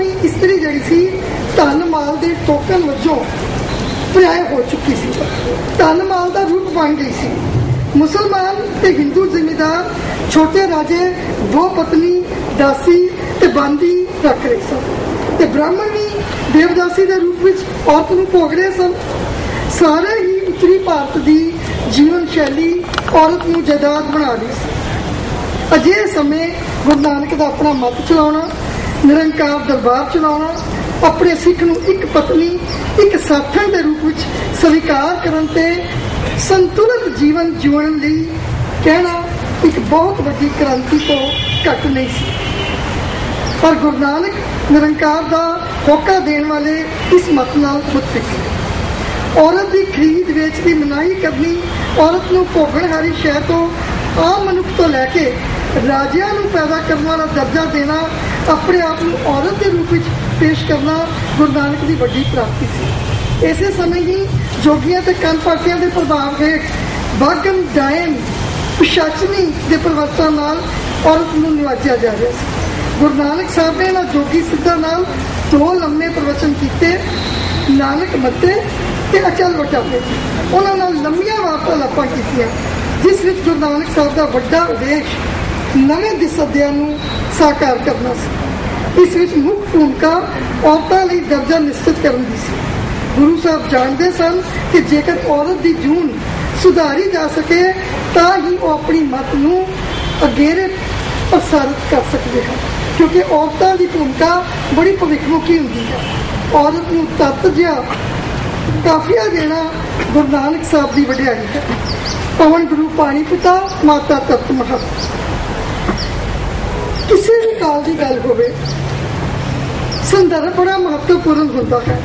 ही स्त्री जिहड़ी सी धन माल के टोकन वजों पर्याय हो चुकी सी, धन माल का रूप बन गई सी। मुसलमान ते हिंदू जिमीदार छोटे राजे दो पत्नी दासी ते बांदी रख रहे सन, ते ब्राह्मण भी देवदासी के रूप में औरत नूं भोग रहे सन। सारे ही उत्तरी भारत की जीवन शैली औरत नूं जायदाद बना रही सी। अजिहे समय गुरु नानक का अपना मत चलाउणा, निरंकार दरबार चलाउणा, अपने सिख नूं एक पत्नी एक साथन के रूप में स्वीकार करन ते संतुलित जीवन जीवन लई कहना एक बहुत बड़ी क्रांति तो घट नहीं सी। पर गुरु नानक निरंकार का होका देने वाले इस मत नाल मुतफिक। औरत की खरीद वेच की मनाही करनी, औरत नूं भोगण हारी शय तो आम मनुख तो लैके राजियां नूं पैदा करने वाला दर्जा देना, अपने आप नूं औरत के रूप में पेश करना गुरु नानक की बड़ी प्राप्ति सी। इसे समय ही जोगियां ते कनपाटियां के प्रभाव हेठ बागम डायन पिशाचनी के प्रवर्तन नाल औरत नूं निवाजिया जा रहा है। गुरु नानक साहब ने इन्हां जोगी सिद्धां नाल दो लम्मे प्रवचन किए, नानक मते ते अचल वटावे। उन्हां नाल लंबियां वार्तालापां कीतियां, जिस विच गुरु नानक साहब का वड्डा उद्देश नवे दिसदियां नूं साकार करना सी। इस विच मुख भूमिका औरतां लई दर्जा निश्चित करन दी सी। गुरु साहब जानते सन कि जेकर औरत की जून सुधारी जा सके तो ही वो अपनी मत नूं अगेरे प्रसारित कर सकते हैं, क्योंकि औरतों की भूमिका बड़ी भविखमुखी होती है। औरत नूं तत्त जिहा काफिया देना गुरु नानक साहब की वडियाई है। पवन गुरु पानी पिता माता तत्त महा। किसी भी काल की गल होवे, संदर्भ बड़ा महत्वपूर्ण होता है।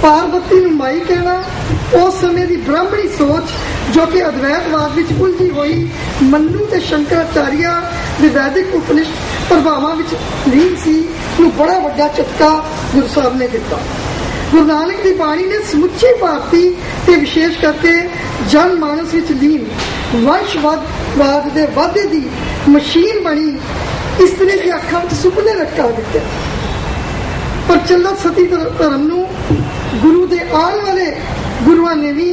पार्वती नूं माई कहना उस समय की ब्राह्मणी सोच जो कि अद्वैतवाद में उलझी हुई मनु ते शंकराचार्य दे वैदिक उपनिषद प्रभावां विच लीन सी, नूं बड़ा वड्डा झटका गुरु साहब ने दिता। गुरु नानक की बाणी ने समुची भारती ते विशेष करके जन मानस विच लीन वंशवाद दे वाधे दी मशीन बनी इस्त्री की अखां विच सुपने लटका दिते। प्रचलित सती धर्म नूं गुरु दे आने वाले गुरुआं ने भी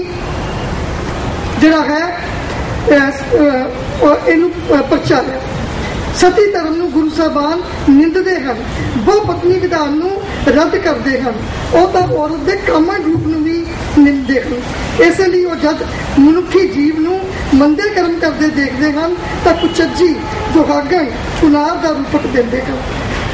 जिहड़ा है इहनूं प्रचारिया। सती धर्म नूं गुरु साहबान निंदते हैं, बहु पत्नी विधान नूं रद्द करते हैं, वो तो औरत के कामन रूप नूं भी निंदते हैं। इसलिए वो जब मनुखी जीव नूं मंदे कर्म करते देखते हैं तो कुचज्जी दुहागन चुनाव का रूपक देते हैं,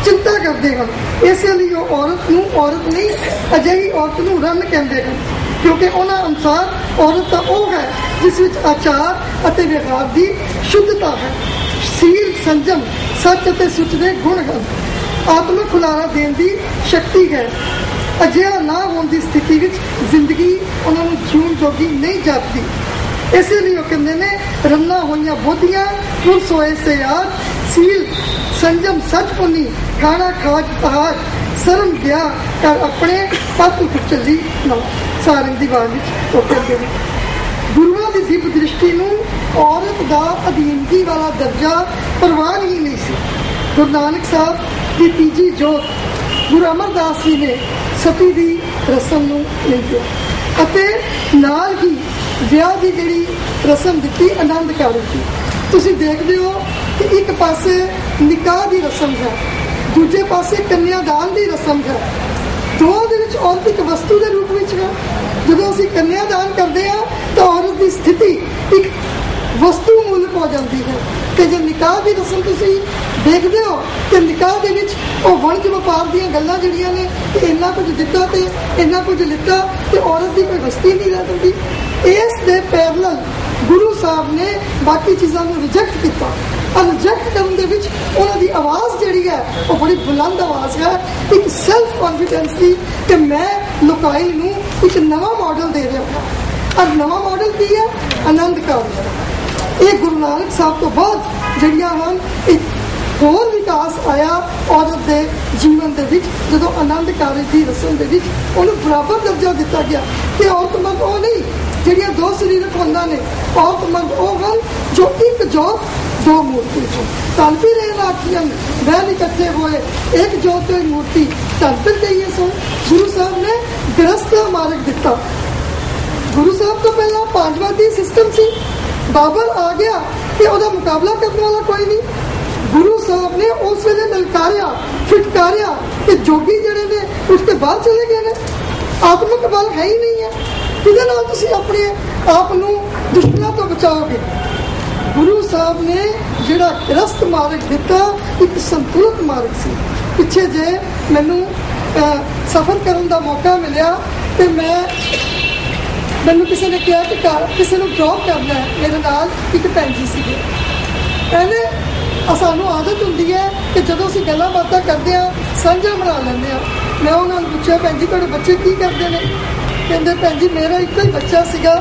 चिंता करते हैं। इसलिए वो औरत नूं औरत नहीं अजिही औरत नूं रन कहते हैं, क्योंकि उन्हां अनुसार औरत तो वह है जिस विच आचार अते व्यवहार की शुद्धता है, सील संजम सच अते सुच दे गुण हैं, आत्मक खुलारा देने की शक्ति है। अजिहा ना होने की स्थिति विच जिंदगी उन्होंने जीवन जोगी नहीं जापती। इसलिए वो कहते ने रन्ना होइयां बोधियां पुर सोए से याद, सील संजम सच पुनी खाना खाज पहाज शर्म गया कर अपने पत उठ चली ना। सारंग दी बात विच वो कहते हैं गुरुआं दी दिव्य दृष्टि नूं औरत का अधीनगी वाला दर्जा परवान ही नहीं सी। गुरु नानक साहब की तीजी जोत गुरु अमरदास जी ने सती की रस्म नूं लिखिया अते नाल ही विआह की जिहड़ी रस्म दिती आनंदकारी की। तुसीं देखदे हो कि एक पासे निकाह की रस्म है, दूजे पासे कन्यादान की रस्म है। दो दे विच औरत एक वस्तु के रूप में है। जो असीं कन्यादान करते हैं तो औरत की स्थिति एक वस्तु मूलक हो जाती है। तो जो निकाह की रस्म तुसीं देखते हो कि निकाह के विच वो वणज व्यापार दी गल्लां जिहड़ियां ने कि इन्ना कुछ दिता ते इन्ना कुछ लिता ते औरत की कोई वस्ती नहीं रह सकती। इस दे पैरेलल गुरु साहब ने बाकी चीज़ों को रिजेक्ट किया। रिजेक्ट करने के विच उन्हों की आवाज़ जिहड़ी है वो बड़ी बुलंद आवाज़ है, एक सैल्फ कॉन्फिडेंस की कि मैं लोकाई नूं एक नवा मॉडल दे रहा हूँ। और नवा मॉडल की है आनंदकारी। ये गुरु नानक साहब तो बाद जिहड़ियां हन एक होर विकास आया औरत के जीवन के विच, जदों आनंदकारी की रस्म के विच उन्हें बराबर दर्जा दिता गया कि औरत मर्द वो नहीं जिहड़ियां दो शरीरक होंदा ने, औरत मर्द वो हन जो एक जोत दो मूर्ति छो। कल भी रहना आखियां वह इकट्ठे हुए एक जोत मूर्ति धन कहिए सो गुरु साहब ने गृहस्थ का मार्ग दिता। गुरु साहब तो पहला पांचवादी सिस्टम सी, बाबर आ गया कि उसका मुकाबला करने वाला कोई नहीं। गुरु साहब ने उस वेले ललकारिया फिटकारिया कि जोगी जड़े ने उसके बाहर चले गए ने, आत्मक बल है ही नहीं है, किहदे नाल तुसीं अपने आप नूं दुश्मनों तो बचाओगे। गुरु साहब ने जिहड़ा गृहस्थ मार्ग दिता एक संतुलित मार्ग सी। पिछे जे मैनू सफर करने का मौका मिलिया तो मैनू किसी ने कहा कि किसी को ड्रॉप करना है, मेरे नाल एक भैन जी सीगे। कहने सानू आदत होंदी है कि जो असीं गल्लां बातां करदे हां सांझा बना लैंदे हां। मैं उन्होंने पूछा भैन जी तुहाडे बच्चे की करते हैं? कहते भैन जी मेरा एक ही बच्चा सीगा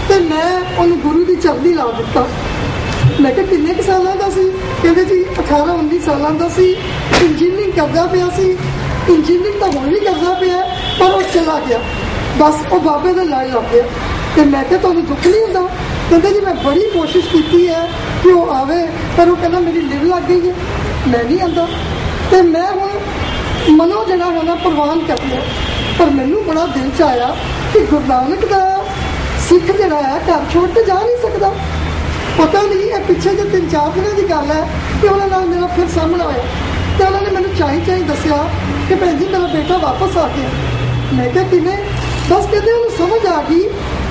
ते मैं उन्हें गुरु की चरनी ला दिता। मैं कहा किन्ने क सालां दा सी? कहते जी 18-19 सालां दा सी, इंजीनियरिंग करदा पिया सी। इंजीनियरिंग तो हुण भी करदा पिया पर वो चला गया, बस वो बाबे दे लड़ लग गया। तो मैं क्या तुहानूं दुख नहीं हुंदा? कहते जी मैं बड़ी कोशिश की है कि वो आवे पर वो कहना मेरी लिव लग गई है, मैं नहीं आंदा। तो मैं हुण मनो जड़ा होना प्रवान कर लिया, पर मैनू बड़ा दिल च आया कि गुरु नानक का सिख जड़ा है घर छोड़ के जा नहीं सकता। पता नहीं है पिछले जो 3-4 दिनों की गल है कि उन्होंने मेरा फिर सामना आया तो उन्होंने मैंने चाही दसिया कि भैन जी मेरा बेटा वापस आ गया। मैं क्या किमें? बस कहते उन्हें समझ आ गई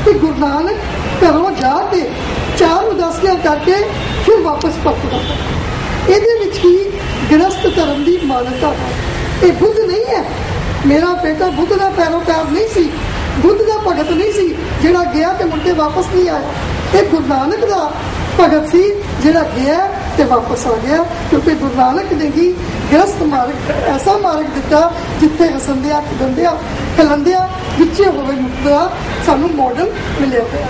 कि गुरु नानक घरों जाके 4 उदासियां करके फिर वापस परतदा। ये गृहस्थ धर्म की मान्यता है, ये बुद्ध नहीं है। मेरा बेटा बुद्ध का पैरोकार नहीं सी, बुद्ध का भगत नहीं सी जिहड़ा गया तो मुड़ के वापस नहीं आया। ये गुरु नानक का भगत सी जिहड़ा गया तो वापस आ गया, क्योंकि गुरु नानक ने ही गृहस्थ मार्ग ऐसा मार्ग दिता जिथे हसंदिया खिलंदिया खिलंदिया विचे होवे मुक्त का सानू मॉडल मिलिया होया।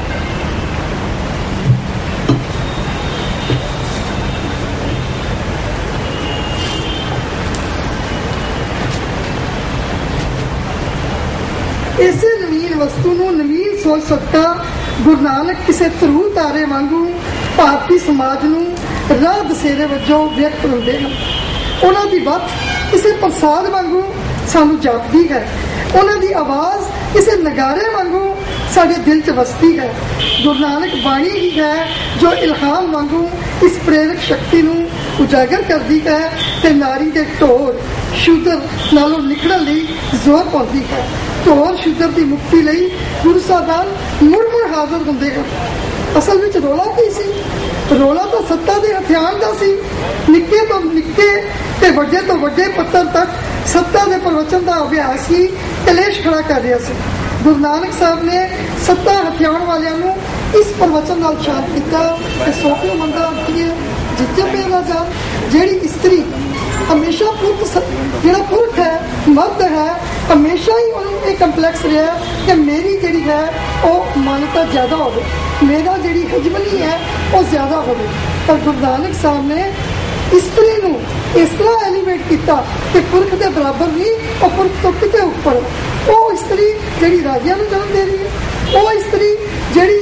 इसे नवीन वस्तु नूं नवीन सोच सकता गुरु नानक किसी धरू तारे वांगू भारतीय समाज नूं राह दसेरे वजों व्यक्त होंदे हैं। उन्हां दी बात किसी प्रसाद वांगू सानू जापदी है, उन्हां दी आवाज़ किसी नगारे वांगू साडे दिल च वसदी है। गुरु नानक बाणी ही है जो इल्हाम वांगू इस प्रेरक शक्ति नूं उजागर करदी है ते नारी दे ढोर शूदर नालों निकलण लई जोर पाउंदी है। ढोर शूदर की मुक्ति लई गुरु साहबान मुड़ हाजिर होंदे हैं। असल में रोला की सी? रोला तो सत्ता के हथियार का सी। निक्के तो निक्के ते वड्डे तो वड्डे पत्थर तक सत्ता के प्रवचन का अभ्यास ही कलेश खड़ा कर रहा सी। गुरु नानक साहब ने सत्ता हथियार वालों इस प्रवचन नाल शांत किया कि सोफे मंदा आती है जिते पे ना जा। जेड़ी स्त्री हमेशा जिहड़ा पुरख है मर्द है हमेशा ही उन्होंने एक कंपलैक्स रहा कि मेरी जिहड़ी है वो मान्यता ज्यादा हो, मेरा जिहड़ी हजमनी है वो ज्यादा हो। पर गुरु नानक साहब ने स्त्री नूं इस तरह एलिवेट किया कि पुरख के बराबर नहीं और पुरख तो किते उपर। वो स्त्री जिहड़ी राजियां नूं जन्म दे रही है, वो स्त्री जिहड़ी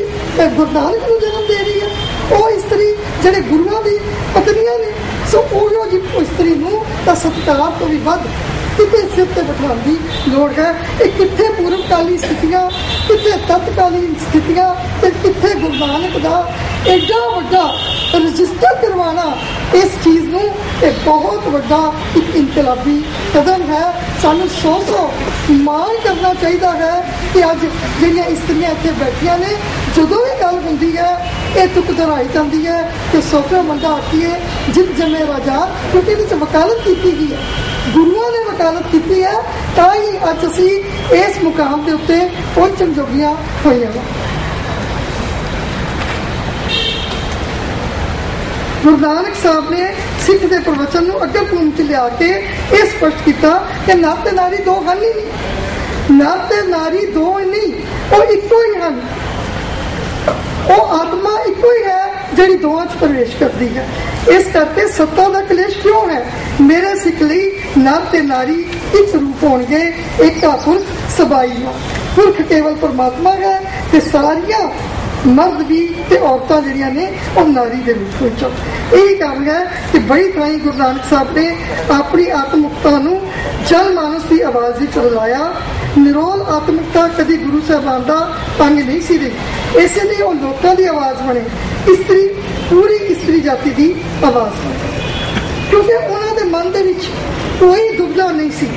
गुरु नानक नूं जन्म दे रही है, वो स्त्री जिहड़े गुरुआं दी पत्नियां ने। सो उहो जी स्त्री नूं तां सत्कार तो भी वध किते सिर ते बिठाउण दी लोड़ है। ये कित्थे पूर्वकाली स्थितियां, कित्थे तत्कालीन स्थितियां ते कित्थे गुरु नानक दा एडा वड्डा रजिस्टर करवाना इस चीज़ नूं बहुत वड्डा एक इनकलाबी कदम है। सानू 100 मान करना चाहिए है कि अज जिहड़ियां स्त्रियां इत्थे बैठियां ने जदों भी गल हुंदी है ये तुक दोहराई जाती है कि सोफे मंदा आखिए जित जमे राजा, क्योंकि इहदे वकालत की गई है, गुरुओं ने वकालत की है, ताई अज असीं इस मुकाम के उत्ते पहुंचण जोगियां होईआं हां। गुरु नानक साहब ने सिख के प्रवचन को अगे भूमि च लिया के यह स्पष्ट किया कि नर ते नारी दो हैं ही नहीं, नर ते नारी दो नहीं, वो इको ही हैं। वो आत्मा इको ही है जिहड़ी दोवां च प्रवेश करती है। इस करके सत्ता का कलेश क्यों है? मेरे सिख लई नर ते नारी एक रूप होणगे, एक का पुरख सबाई है। पुरख केवल परमात्मा है ते सारियां मर्द भी ते औरतां जिहड़ियां ने वो नारी दे रूप विच। यही कारण है कि बड़ी तरह ही गुरु नानक साहब ने अपनी आत्ममुक्ता नूं जनमानस की आवाज़ विच रलाया। निरोल आत्ममुक्ता कभी गुरु साहबान का अंग नहीं सी रही, इसलिए वो लोगों की आवाज़ बने, इस्त्री पूरी इस्त्री जाति की आवाज़ बने, क्योंकि उन्होंने मन के विच कोई दुविधा नहीं सी।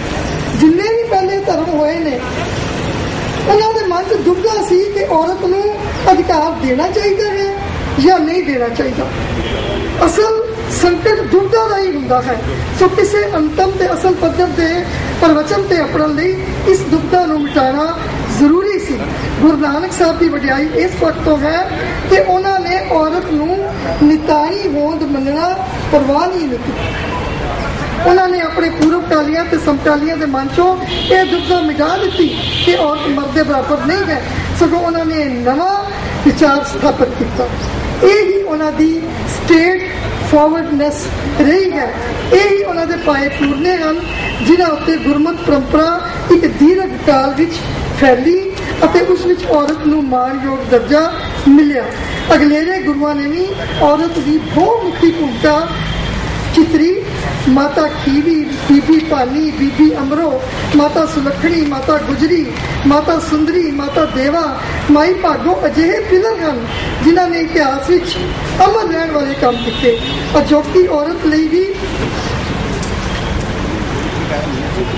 जिन्ने भी पहले धर्म होए ने उन्होंने मन च दुविधा सी कि औरत नूं अधिकार देना चाहिए है या नहीं देना चाहिए। असल संकट दुविधा का ही होंदा है। सो किसी अंतम ते असल पद्धर के प्रवचन ते अपनाने लई इस दुविधा नूं मिटाना जरूरी सी। गुरु नानक साहब की वडियाई इस वक्त तो है कि उन्होंने औरत नूं निताई होंद मनना परवाह नहीं की। उन्होंने अपने पूर्वकालियां ते समकालियां के मन चों यह दुविधा मिटा दी कि औरत मर्द के बराबर नहीं है, सगों उन्होंने नवा विचार स्थापित किया। यही उन्होंने स्टेट फॉरवर्डनेस रही है, यही उन्होंने पाए पूरने हैं जिन्होंने उत्ते गुरमत परंपरा एक दीर्घ काल विच फैली और उस विच औरत नूं माणयोग दर्जा मिलिया। अगलेरे गुरुआं ने भी औरत की बहुमुखी भूमिका चितरी। माता खीवी, बीबी पानी, बीबी अमरो, माता सुलखणी, माता गुजरी, माता सुंदरी, माता देवा, माई भागो अजिहे पिलर हैं जिन्होंने इतिहास विच अमर रहने वाले काम किए। अजोकी औरत लई भी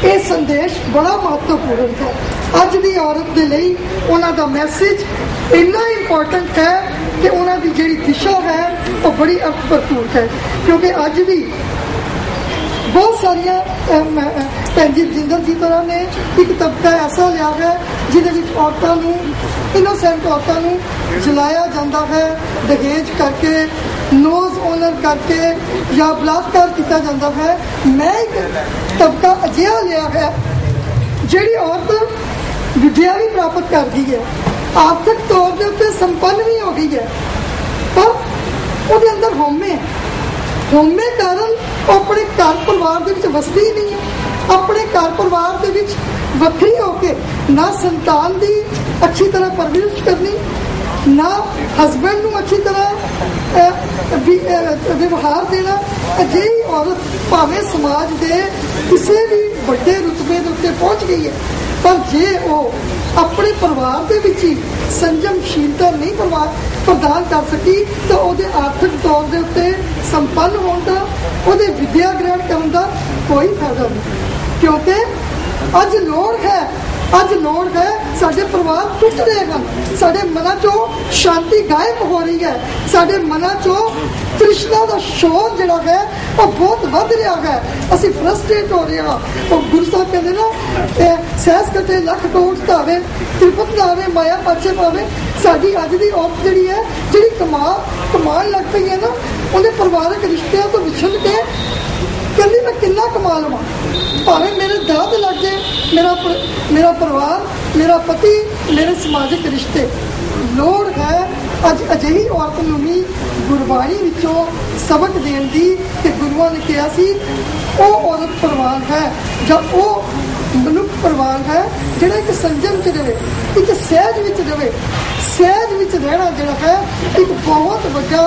ये संदेश बड़ा महत्वपूर्ण है। अज की औरत के लिए उन्होंने मैसेज इन्ना इंपॉर्टेंट है कि उन्होंने जी दिशा है वो बड़ी अर्थ भरपूर है, क्योंकि अज भी बहुत सारिया भैन जी जिंदर जी तरह ने एक तबका ऐसा लिया है जिन्हें औरतों को इनोसेंट औरतों को जलाया जाता है, दहेज करके, नोज ऑनर करके या बलात्कार किया जाता है। मैं एक तबका अजिहा लिया है जिहड़ी औरत विद्या भी प्राप्त कर गई है, आर्थिक तौर के उत्ते संपन्न भी हो गई है, पर वो अंदर होमे कारण अपने घर परिवार के वसदी ही नहीं है। अपने घर परिवार के वक्री होके ना संतान की अच्छी तरह परवरिश करनी, ना हसबैंड को अच्छी तरह व्यवहार देना। अजिही औरत भावें समाज के किसी भी बड़े रुतबे के उत्ते पहुँच गई है, पर जे वो अपने परिवार के विच ही संयमशीलता नहीं प्रदान कर सकी तो उहदे आर्थिक तौर के उत्ते संपन्न होने का, उहदे विद्या ग्रहण करने का कोई फायदा नहीं। क्योंकि अज लोड़ है साडे परिवार टुट रहे हैं, साडे मना चो शांति गायब हो रही है, साडे मना चो तृष्णा का शोर जिहड़ा है वो बहुत वध रहा है, असीं फ्रस्ट्रेट हो रहे हैं। और गुरु साहब कहते ना सहस कटे लख कोट धावे त्रिपत नावे माया पाछे पावे। साडी अज दी औरत जिहड़ी है जिहड़ी कमाण लग पई है ना, उन्हें परिवारक रिश्तियां तो विछड़ के कहती मैं कितना कमा लवा, भावें मेरे दाद लग जाए, मेरा परिवार, मेरा पति, मेरे समाजिक रिश्ते। लोड़ है अज अजिही औरत नूं भी गुरबाणी विचों सबक देण दी कि गुरुआं ने कहा सी वो औरत परवान है जां वो मनुख परवान है जिहड़ा एक संजम च रहे, एक सहज विच रहे। सहज विच रहना जिहड़ा है एक बहुत वड्डा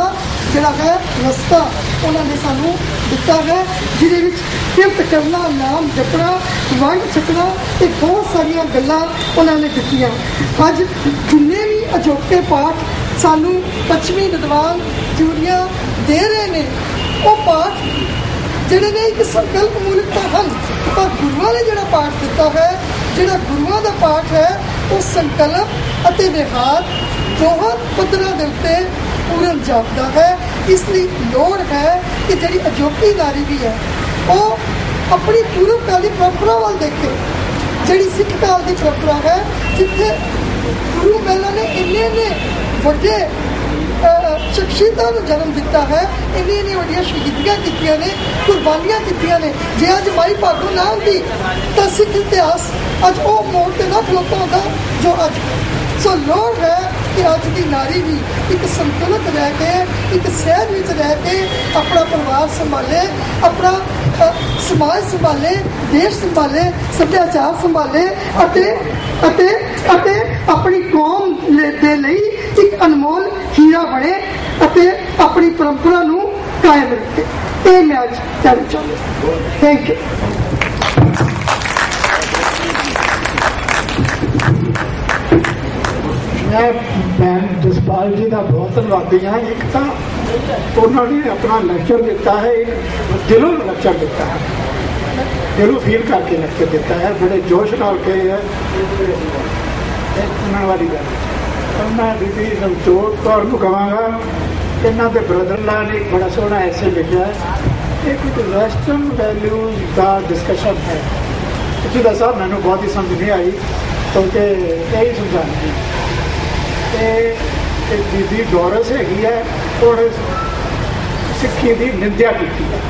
जिहड़ा है रस्ता उन्होंने सानू दिता है, जिहदे विच किरत करना, नाम जपना, वंड छकना, ये बहुत सारिया गल्लां उन्होंने दित्तियां। अज जिन्ने भी अजोके पाठ सानू पश्चिमी विद्वान जूरियां दे रहे ने, वो पाठ जिहड़े ने एक संकल्प मूलकता हैं, पर गुरुआं ने जिहड़ा पाठ दिता है, जिहड़ा गुरुआं दा पाठ है वो संकल्प अते व्यवहार दोहां पद्धरां दे उत्ते पूर्ण जापदा है। इसलिए लोड़ है कि जिहड़ी अजोकी नारी भी है वो अपनी पूर्वकाली परंपरा वाल देखे, जिहड़ी सिख काल की परंपरा है जिथे गुरु महिला ने इन्ने वड्डे शख्सियतां नूं जन्म दिता है, इन्नी वड्डियां शहीदियां कीतियां ने, कुर्बानियां कीतियां ने। जे अज माई भागो ना होंदी तां सिख इतिहास अज वो मोड़ ते ना खलोता होंदा जो अज। सो लोड़ है कि अज की नारी भी एक संतुलित रह के, एक सहज विच रह के अपना परिवार संभाले, अपना समाज संभाले, देश संभाले, सभ्याचार संभाले, अपनी कौम दे लई एक अनमोल हीरा बने अते अपनी परंपरा नूं कायम रखे। ये मैं अज कहना चाहूँगा। Thank you. मैं भैन जसपाल जी का बहुत धन्यवादी हाँ। एक तो उन्होंने अपना लेक्चर दिता है, एक दिलों लेक्चर दिता है, दिलों फील करके लेक्चर दिता है, बड़े जोश नाल के है सुनने वाली गल। मैं बीबी नवजोत कौर को कहांगा, इन्हों के ब्रदर ला ने एक बड़ा सोहना ऐसे लिखा है, एक वेस्टर्न वैल्यूज का डिस्कशन है। जी दसा मैंने बहुत ही समझ नहीं आई क्योंकि यही समझानी एक बीबी डोरस हैगी है और सिक्खी की निंदा की है।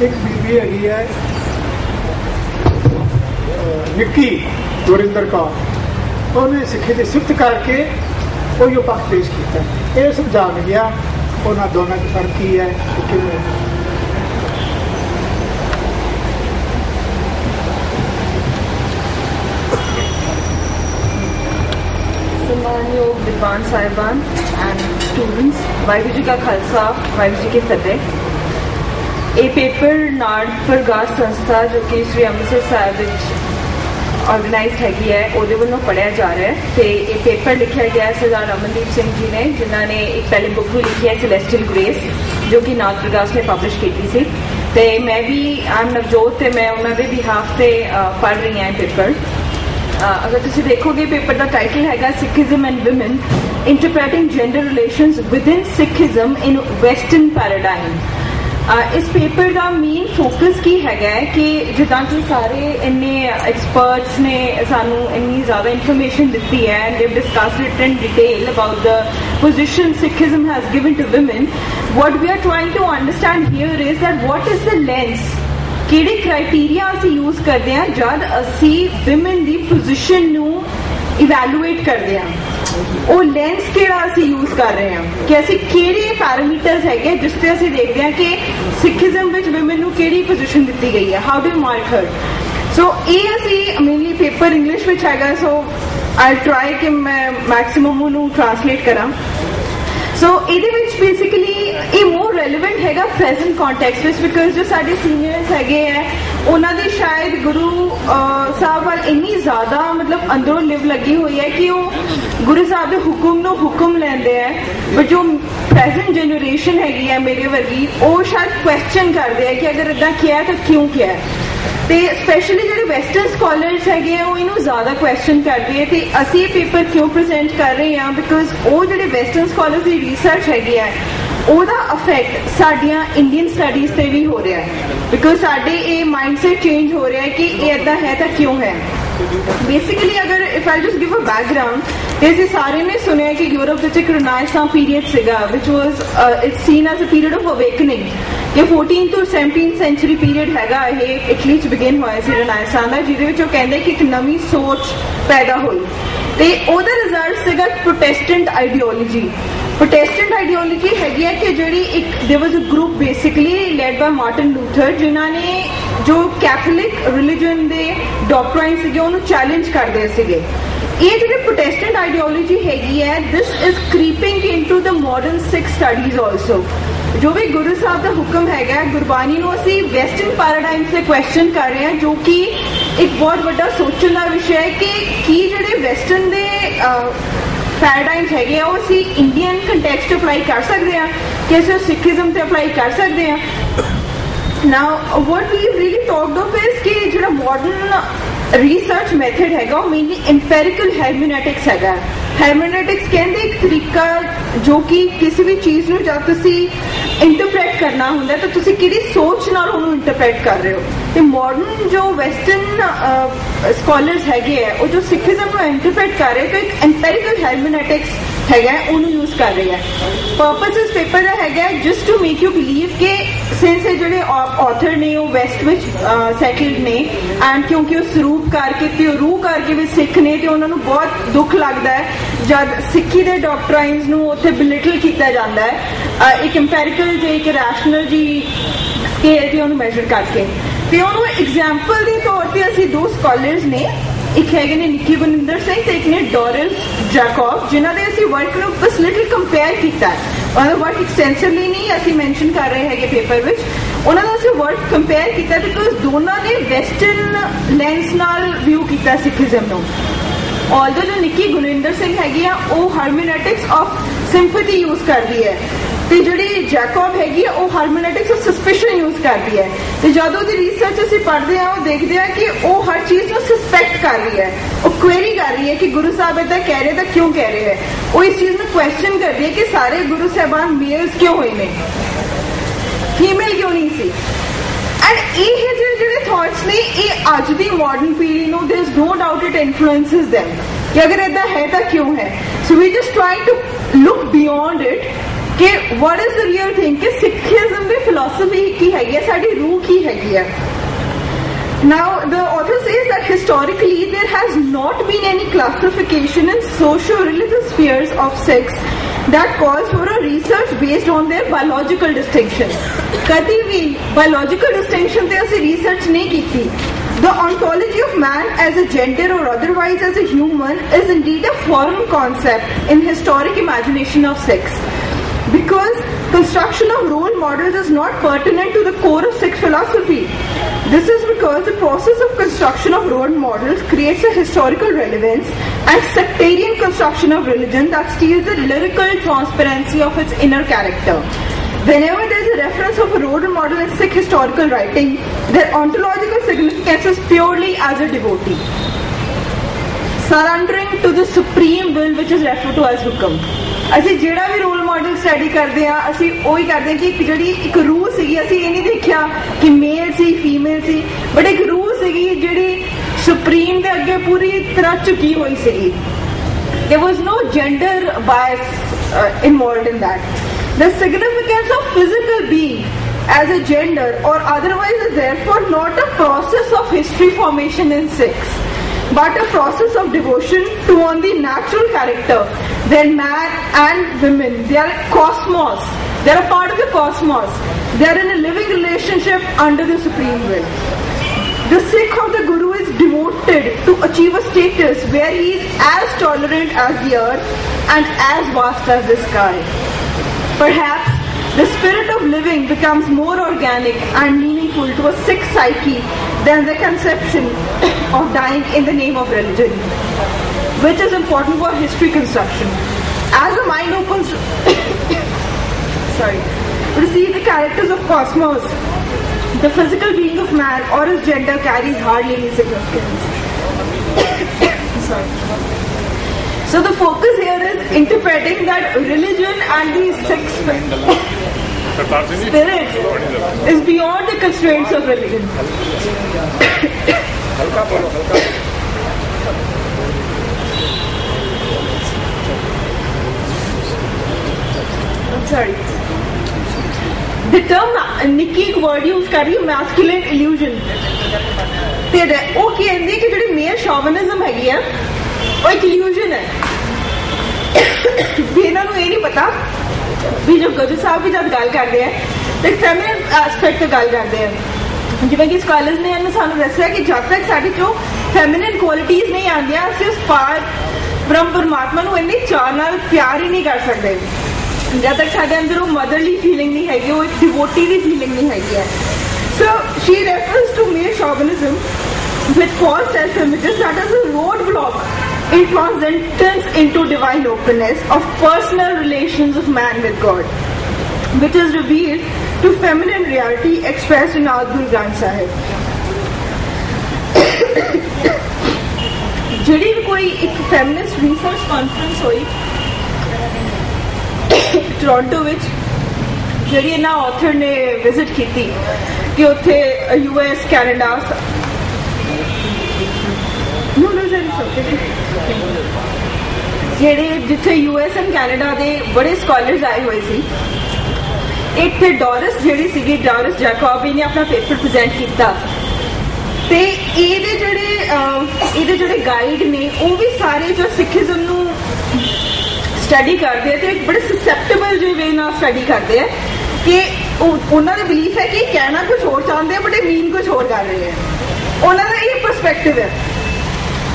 एक बीबी हैगी है निक्की गुरिंदर कौर, उन्हें सिक्खी की सिफत करके कोई पक्ष पेश किया। ये समझा गया उन्होंने दोनों का फर्क की है कि सम्मानयोग विद्वान साहिबान एंड स्टूडेंट्स, वाहिगुरू जी का खालसा वाहिगुरू जी की फतेह। ये पेपर नाड़ प्रगास संस्था जो कि श्री अमृतसर साहिब ऑर्गेनाइज हैगी है ਉਹਦੇ ਵੱਲੋਂ पढ़िया जा रहा है। तो ये पेपर लिखा गया सरदार अमनदीप सिंह जी ने, जिन्होंने एक पहले बुक भी लिखी है सेलेस्टियल ग्रेस जो कि नाथ प्रगास ने पब्लिश की थी। तो मैं भी आई एम नवजोत तो मैं उन्होंने बिहाफ से पढ़ रही हाँ पेपर। अगर तुम देखोगे पेपर का टाइटल हैगा Sikhism and women interpreting gender relations with in Sikhism in western paradigm. इस पेपर का मेन फोकस की हैगा है कि जिदा कि सारे इन्ने एक्सपर्ट्स ने सानू इन्नी ज़्यादा इन्फॉर्मेशन दी है and they discussed it in detail about the position Sikhism has given to women. What we are trying to understand here is that what is the lens, किहड़े क्राइटेरिया असीं यूज करते हैं जब असीं विमेन की पोजिशन नू इवैलुएट करते हैं। वो लेंस किहड़ा असीं यूज कर रहे हैं कि असीं किहड़े पैरामीटर्स है जिस ते असीं देखते हैं कि सिखिज्म विच विमेन नू किहड़ी पोजिशन दी गई है, हाउ डू मार्क हर। सो ये असीं मेनली पेपर इंग्लिश विच हैगा, सो आई ट्राई कि मैं मैक्सिमम उन्होंने ट्रांसलेट करा। सो ये बेसिकली ये मोर रेलिवेंट हैगा प्रेजेंट कॉन्टेक्स्ट विच, बिकॉज जो साडे सीनियर्स हैगे है उन्होंने शायद गुरु साहब वाल इन्नी ज़्यादा मतलब अंदरों लिव लगी हुई है कि वो गुरु साहब के हुक्म लेंदे हैं, बट जो प्रेजेंट जनरेशन हैगी है मेरे वर्गी वो शायद क्वेश्चन करते हैं कि अगर इदा किया है तो क्यों किया है। तो स्पैशली जो वैसटर्न स्कॉलर्स है वो इनू ज़्यादा क्वेश्चन करते हैं। तो असी ये पेपर क्यों प्रेजेंट कर रहे हैं बिकॉज वो जो वैसटर्न स्कॉलर्स की रिसर्च हैगी है ਉਹਦਾ ਅਫੈਕਟ ਸਾਡੀਆਂ ਇੰਡੀਅਨ ਸਟੱਡੀਜ਼ ਤੇ ਵੀ ਹੋ ਰਿਹਾ ਹੈ, ਬਿਕੋਜ਼ ਸਾਡੇ ਇਹ ਮਾਈਂਡਸੈਟ ਚੇਂਜ ਹੋ ਰਿਹਾ ਹੈ ਕਿ ਇਹ ਇਦਾਂ ਹੈ ਤਾਂ ਕਿਉਂ ਹੈ। बेसिकली अगर if I just give a background, जैसे सारे ने सुने कि यूरोप विच एक रिनाइसां पीरियड सीगा which was it's seen as a period of awakening. ये 14th to 17th century period हैगा, ये इटली च बिगिन होया सी रिनाइसां दा, जिहदे विच वो कहंदे कि एक नवी सोच पैदा हुई ते ओहदा रिजल्ट सीगा प्रोटेस्टेंट आइडियोलॉजी। प्रोटेस्टेंट आइडियोलॉजी हैगी है कि जिहड़ी एक there was a group basically led by Martin Luther, जिन्हां ने जो कैथोलिक रिलीजन दे डॉक्ट्राइन सीगे उन्हें चैलेंज करते सीगे। ये जो प्रोटेस्टेंट आइडियोलॉजी हैगी है this is creeping into the modern six studies also. जो भी गुरु साहब का हुक्म हैगा गुरबानी नूं असीं वैसटर्न पैराडाइम से क्वेश्चन कर रहे हैं, जो कि एक बहुत बड़ा सोचण का विषय है कि जिहड़े वैसटर्न दे पैराडाइम्स हैगे वो असीं इंडियन कंटैक्सट अप्लाई कर सकते हैं कि असीं सिखिज्म ते अप्लाई कर सकते हैं। Now, what we really talked of is कि जो modern research method हैगा वो mainly empirical hermeneutics हैगा। hermeneutics कहते एक तरीका जो कि किसी भी चीज़ नूं जब तुसी इंटरप्रेट करना होंदा तो तुसी किहड़ी सोच नाल उहनूं इंटरप्रेट कर रहे हो। ते मॉडर्न जो वेस्टर्न स्कॉलर्स हैगे है वो जो सिखिज्म को इंटरप्रेट कर रहे हैं तो एक एम्पेरिकल hermeneutics हैगा उन्होंने यूज कर रही है। पर्पस इस पेपर का हैगा just to make you believe के सिंस जो ऑथर ने वो वेस्ट विच सैटल्ड ने एंड क्योंकि वो सरूप करके रूह करके भी सिख ने तो उन्होंने बहुत दुख लगता है जब सिक्खी के डॉक्ट्राइन्स नूं उत्थे बिलिटल किया जाता है एक एम्पेरिकल जो एक रैशनल जी स्केल से उन्होंने मैजर करके। तो उन्होंने एग्जाम्पल के तौर पर असीं दो स्कॉलर्स ने एक है ने निक्की गुनिंदर सिंह ते एक ने डोरिस जैकब, जिन्होंने असी वर्क ਨੂੰ बस लिटिल कंपेयर किया है। वर्क एक्सटेंसिवली नहीं असी मैंशन कर रहे हैं पेपर विच, उन्होंने असी वर्क कंपेयर किया बिकॉज दोनों ने वैसटर्न लेंस नाल व्यू किया सिखिज्म ਨੂੰ। ऑल्दो जो निक्की गुनिंदर सिंह हैगी आ वो हरमेनेटिक्स ऑफ सिंपैथी यूज करती है, तो जी जैकब हैगी वो हारमोनेटिक्स ऑफ सस्पिशन यूज करती है। तो जब वो रिसर्च असी पढ़ते हैं वो देखते हैं कि वो हर चीज को सस्पेक्ट कर रही है, वो क्वेरी कर रही है कि गुरु साहब इतना कह रहे तो क्यों कह रहे हैं। वो इस चीज में क्वेश्चन कर रही है कि सारे गुरु साहबान मेल्स क्यों हुए ने, फीमेल क्यों नहीं सी। एंड ये जो थॉट्स ने ये अज दी मॉडर्न पीढ़ी no there is no doubt it influences them कि अगर ऐसा है तो क्यों है। So we just trying to look beyond it कि what is the real thing कि सिखिज्म दी फिलॉसफी की हैगी है, साडी रूह की हैगी है। Now the author says that historically there has not been any classification in socio-religious spheres of sects that calls for a research based on their biological distinction. कभी भी biological distinction ते असी research नहीं की थी। The ontology of man as a gender or otherwise as a human is indeed a foreign concept in historic imagination of sex. Because construction of role models is not pertinent to the core of Sikh philosophy. This is because the process of construction of role models creates a historical relevance and sectarian construction of religion that steals the lyrical transparency of its inner character. Whenever there is a reference of a role model in Sikh historical writing, their ontological significance is purely as a devotee, surrendering to the supreme will which is referred to as Hukam. ਅਸੀਂ ਜਿਹੜਾ ਵੀ role model study ਕਰਦੇ ਆ ਅਸੀਂ ਉਹੀ ਕਰਦੇ ਆ ਕਿ ਜਿਹੜੀ ਇੱਕ ਰੂਹ ਸੀਗੀ, ਅਸੀਂ ਇਹ ਨਹੀਂ ਦੇਖਿਆ ਕਿ ਮੇਲ ਸੀ ਫੀਮੇਲ ਸੀ, ਬਟ ਇੱਕ ਰੂਹ ਸੀਗੀ ਜਿਹੜੀ ਸੁਪਰੀਮ ਦੇ ਅੱਗੇ ਪੂਰੀ ਤਰ੍ਹਾਂ ਝੁਕੀ ਹੋਈ ਸੀਗੀ। There was no gender bias involved in that. The significance of physical being as a gender or otherwise is therefore not a process of history formation in Sikhs, but a process of devotion to on the natural character. Then man and women, they are cosmos, they are a part of the cosmos, they are in a living relationship under the supreme will. The Sikh of the Guru is devoted to achieve a status where he is as tolerant as the earth and as vast as the sky. Perhaps the spirit of living becomes more organic and meaningful to a Sikh psyche than the conception of dying in the name of religion, which is important for history construction. As the mind opens to receive the characters of cosmos, the physical being of man or his gender carries hardly any significance. So the focus here is interpreting that religion and the Sikh spirit is beyond the constraints of religion. Sorry. The term Nikki एक word use कर रही है masculine illusion. तेरे वो कहते हैं कि जो male chauvinism हैगी है वो एक illusion है। भी इन्हों ये नहीं पता भी जब गजू साहब भी जब गल करते हैं तो एक feminine aspect पे गल करते हैं। जिवें कि स्कॉलर्स ने इन्होंने सानू दस्सिया कि जब तक साडी चो feminine qualities नहीं आंदियां असीं उस पार ब्रह्म परमात्मा नूं इन्नी चाह नाल प्यार ही नहीं कर सकते। जब तक साढ़े अंदर वो मदरली फीलिंग नहीं हैगी, वो एक डिवोटी की फीलिंग नहीं हैगी है। So she refers to male chauvinism with false self images that is a road block in transcendence into divine openness of personal relations of man with God, which is revealed to feminine reality expressed in our Guru Granth Sahib. जिहड़ी भी कोई एक feminist research conference हुई Toronto विच, जिहड़ी इन्हां author ने visit की कि उत्थे यूएस कैनेडा जिहड़े जिथे यूएस एंड कैनेडा दे बड़े स्कॉलर्स आए हुए सी। इत्थे डोरिस जिहड़ी सीगी डोरिस जैकब ने अपना पेपर प्रेजेंट किया ते इहदे जिहड़े गाइड ने वो भी सारे जो सिखिज्म नूं स्टडी करते हैं तो एक बड़े ससेप्टेबल जो वे ना स्टडी करते हैं कि उन्होंने बिलीफ है कि कहना कुछ और चाहते हैं बट मीन कुछ और कर रहे हैं। उन्होंने ये परस्पेक्टिव है।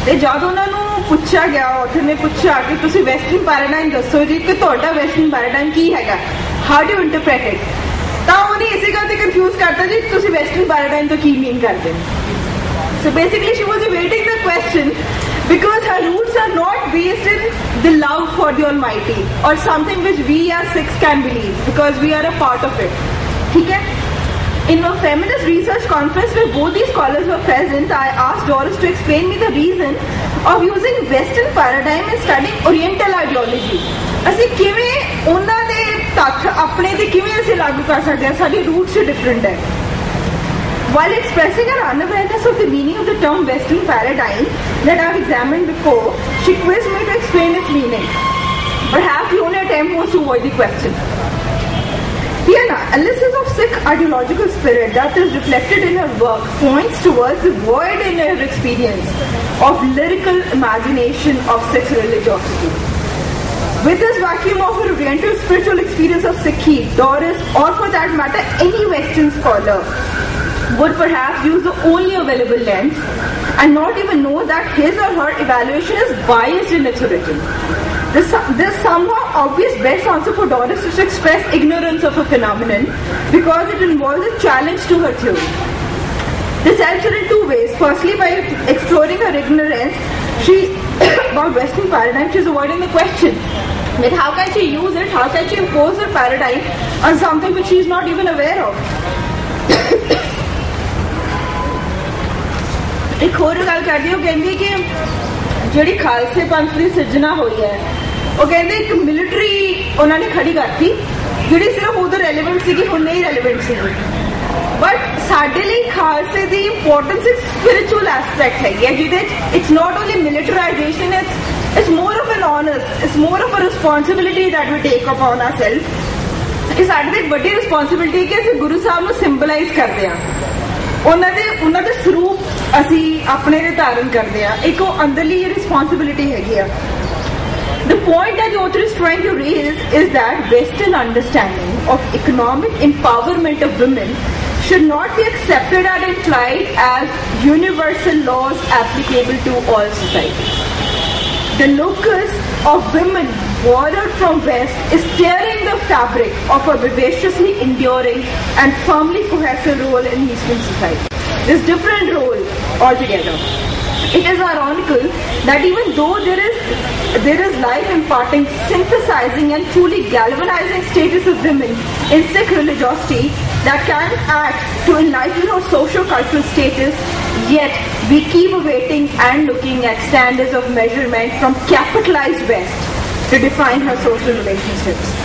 ਤੇ ਜਦ ਉਹਨਾਂ ਨੂੰ ਪੁੱਛਿਆ ਗਿਆ, ਆਥਰ ਨੇ ਪੁੱਛਿਆ ਕਿ ਤੁਸੀਂ ਵੈਸਟਰਨ ਪੈਰਾਡਾਈਮ ਦੱਸੋ ਜੀ ਕਿ ਤੁਹਾਡਾ ਵੈਸਟਰਨ ਪੈਰਾਡਾਈਮ ਕੀ ਹੈਗਾ, ਹਾਊ ਡੂ ਇੰਟਰਪ੍ਰੈਟ ਇਟ, ਤਾਂ ਉਹਨੇ ਇਸੇ ਗੱਲ ਤੇ ਕਨਫਿਊਜ਼ ਕਰਤਾ ਜੀ ਤੁਸੀਂ ਵੈਸਟਰਨ ਪੈਰਾਡਾਈਮ ਤੋਂ ਕੀ ਮੀਨ ਕਰਦੇ ਹੋ। So basically she was evading the question because her roots are not based in the love for the Almighty or something which we as Sikhs can believe because we are a part of it. ठीक है? In a feminist research conference where both these scholars were present, I asked Doris to explain me the reason of using Western paradigm in studying Oriental ideology. ਅਸੀਂ ਕਿਵੇਂ ਉਹਨਾਂ ਦੇ ਤੱਥ ਆਪਣੇ ਤੇ ਕਿਵੇਂ ਅਸੀਂ ਲਾਗੂ ਕਰ ਸਕਦੇ ਹਾਂ, ਸਾਡੀ roots ਡਿਫਰੈਂਟ ਹੈ। While expressing her unawareness of the meaning of the term Western paradigm that I have examined before, she quizzed me to explain its meaning. Perhaps the only attempt was to avoid the question. The analysis of Sikh ideological spirit that is reflected in her work points towards the void in her experience of lyrical imagination of Sikh religiosity. With this vacuum of her Oriental spiritual experience of Sikhi, Doris, or for that matter any Western scholar, would perhaps use the only available lens and not even know that his or her evaluation is biased in its origin. This somehow obvious best answer for Doris is to express ignorance of a phenomenon because it involves a challenge to her theory. This helps her in two ways. Firstly, by exploring her ignorance about Western paradigm, she is avoiding the question that how can she use it, how can she impose her paradigm on something which she is not even aware of. एक होर गल करदी, ਉਹ ਕਹਿੰਦੀ ਕਿ ਜਿਹੜੀ ਖਾਲਸੇ ਪੰਥ ਦੀ ਸਿਰਜਣਾ ਹੋਈ ਹੈ, ਉਹ ਕਹਿੰਦੇ ਇੱਕ ਮਿਲਟਰੀ ਉਹਨਾਂ ਨੇ ਖੜੀ ਕਰਤੀ ਜਿਹੜੀ ਸਿਰਫ ਉਦੋਂ ਰੈਲੇਵੈਂਟ ਸੀਗੀ, ਹੁਣ ਨਹੀਂ ਰੈਲੇਵੈਂਟ ਸੀਗੀ। ਬਟ ਸਾਡੇ ਲਈ ਖਾਲਸੇ ਦੀ ਇੰਪੋਰਟੈਂਸ ਇੱਕ ਸਪਿਰਿਚੁਅਲ ਐਸਪੈਕਟ ਹੈਗੀ ਹੈ ਜਿਹਦੇ it's not only militarization, it's more of an honour, it's more of a responsibility that we take upon ourself. ਇਹ ਸਾਡੇ ਤੇ ਇੱਕ ਵੱਡੀ ਰਿਸਪੌਂਸਿਬਿਲਿਟੀ ਕਿ ਅਸੀਂ ਗੁਰੂ ਸਾਹਿਬ ਨੂੰ ਸਿੰਬਲਾਈਜ਼ ਕਰਦੇ ਹਾਂ, ਉਹਨਾਂ ਦੇ ਸਰੂਪ ਅਸੀਂ ਆਪਣੇ ਦੇ ਧਾਰਨ ਕਰਦੇ ਹਾਂ, ਇੱਕ ਉਹ ਅੰਦਰਲੀ ਰਿਸਪੌਂਸਿਬਿਲਿਟੀ ਹੈਗੀ ਆ। The point that the author is trying to raise is that Western understanding of economic empowerment of women should not be accepted and implied as universal laws applicable to all societies. The locus of women borrowed from West is tearing the fabric of a vivaciously enduring and firmly cohesive role in Eastern society. This different role altogether. It is ironical that even though there is life imparting, synthesizing and truly galvanizing status of women in Sikh religiosity that can act to enlighten our socio-cultural status, yet we keep awaiting and looking at standards of measurement from capitalized West to define her social relationships.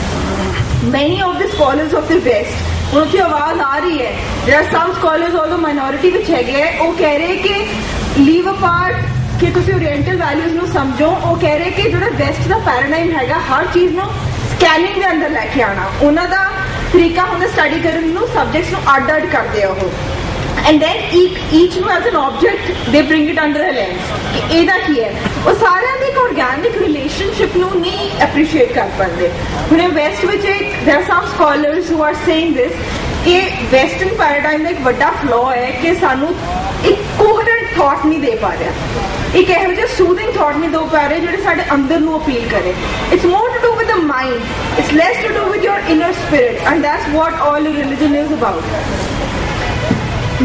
Many of the scholars of the West, उनकी आवाज आ रही है, there are some scholars although minority ਵਿੱਚ ਹੈਗੇ ਹੈ, ਉਹ ਕਹਿ ਰਹੇ ਕਿ ਲੀਵ ਅਪਾਰਟ ਕਿ ਤੁਸੀਂ ਓਰੀਐਂਟਲ ਵੈਲਿਊਜ਼ ਨੂੰ ਸਮਝੋ, ਉਹ ਕਹਿ ਰਹੇ ਕਿ ਜਿਹੜਾ ਵੈਸਟ ਦਾ ਪੈਰਾਡਾਈਮ ਹੈਗਾ ਹਰ ਚੀਜ਼ ਨੂੰ ਸਕੈਨਿੰਗ ਦੇ ਅੰਦਰ ਲੈ ਕੇ ਆਉਣਾ, ਉਹਨਾਂ ਦਾ ਤਰੀਕਾ ਹੁੰਦਾ ਸਟੱਡੀ ਕਰਨ ਨੂੰ, ਸਬਜੈਕਟਸ ਨੂੰ ਅੱਡ ਅੱਡ ਕਰਦੇ ਆ ਉਹ, and then each ਨੂੰ as an object they bring it under a lens ਕਿ ਇਹਦਾ ਕੀ ਹੈ। ਉਹ ਸਾਰਿਆਂ ਦੀ ਇੱਕ ਆਰਗੈਨਿਕ ਰਿਲੇਸ਼ਨਸ਼ਿਪ ਨੂੰ ਨਹੀਂ ਐਪਰੀਸ਼ੀਏਟ ਕਰ ਪਾਉਂਦੇ। ਹੁਣ ਵੈਸਟ ਵਿੱਚ there are some scholars who are saying this ਕਿ ਵੈਸਟਰਨ ਪੈਰਾਡਾਈਮ ਦਾ ਇੱਕ ਵੱਡਾ ਫਲੋ ਹੈ ਕਿ ਸਾਨੂੰ ਇੱਕ ਕੋਹਰੈਂਟ ਥਾਟ ਨਹੀਂ ਦੇ ਪਾ ਰਿਹਾ, ਇੱਕ ਇਹੋ ਜਿਹਾ ਸੂਦਿੰਗ ਥਾਟ ਨਹੀਂ ਦੇ ਪਾ ਰਹੇ ਜਿਹੜੇ ਸਾਡੇ ਅੰਦਰ ਨੂੰ ਅਪੀਲ ਕਰੇ। It's more to do with the mind, it's less to do with your inner spirit, and that's what all religion is about.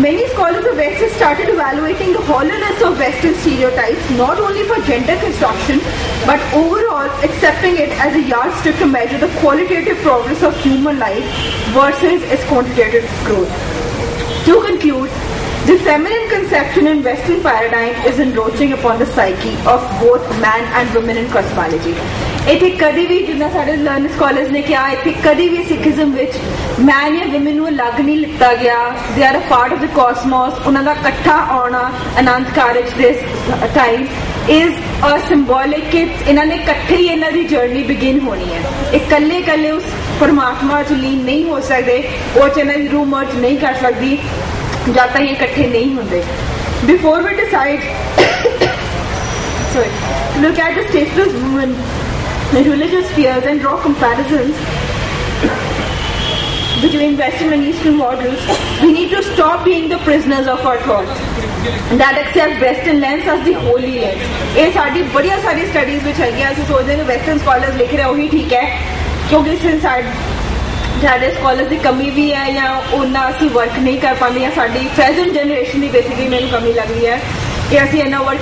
Many scholars of West have started evaluating the hollowness of Western stereotypes, not only for gender construction, but overall accepting it as a yardstick to measure the qualitative progress of human life versus its quantitative growth. To conclude, the feminine conception in Western paradigm is encroaching upon the psyche of both man and women in cosmology. ਇੱਥੇ ਕਦੀ ਵੀ ਜਿੰਨਾ ਸਾਡੇ learn scholars ਨੇ ਕਿਹਾ, ਇੱਥੇ ਕਦੀ ਵੀ ਸਿੱਖਿਜ਼ਮ ਵਿੱਚ ਮੈਨ ਜਾਂ ਵਿਮਨ ਨੂੰ ਅਲੱਗ ਨਹੀਂ ਲਿੱਤਾ ਗਿਆ। They are a part of the cosmos. ਉਹਨਾਂ ਦਾ ਇਕੱਠਾ ਆਉਣਾ ਆਨੰਦ ਕਾਰਜ ਦੇ ਟਾਈਮ ਇਜ਼ ਅ ਸਿੰਬੋਲਿਕ ਕਿ ਇਹਨਾਂ ਨੇ ਇਕੱਠੇ ਹੀ ਇਹਨਾਂ ਦੀ ਜਰਨੀ ਬਿਗਿਨ ਹੋਣੀ ਹੈ। ਇਕੱਲੇ ਇਕੱਲੇ ਉਸ ਪਰਮਾਤਮਾ 'ਚ ਲੀਨ ਨਹੀਂ ਹੋ ਸਕਦੇ, ਉਹ 'ਚ ਇਹਨਾਂ ਦੀ ਰੂਹ ਮਰਜ ਨਹੀਂ ਕਰ ਸਕਦੀ ਜਦ ਤੱਕ ਇਹ ਇਕੱਠੇ ਨਹੀਂ ਹੁੰਦੇ। Before we decided to look at the status of women in religious spheres and draw comparisons between Western and Eastern models, we need to stop being the prisoners of our thoughts that accept Western lens as the holy lens. ये साड़ी बढ़िया सारी studies which है, असं सोचते हैं western scholars लिख रहे वही ठीक है, क्योंकि साढ़े स्कॉलर्स की कमी भी है या उन्ना असी वर्क नहीं कर पाते, या साड़ी प्रेजेंट जनरेशन की बेसिकली मैंने कमी लग रही है कि असी इन्ना वर्क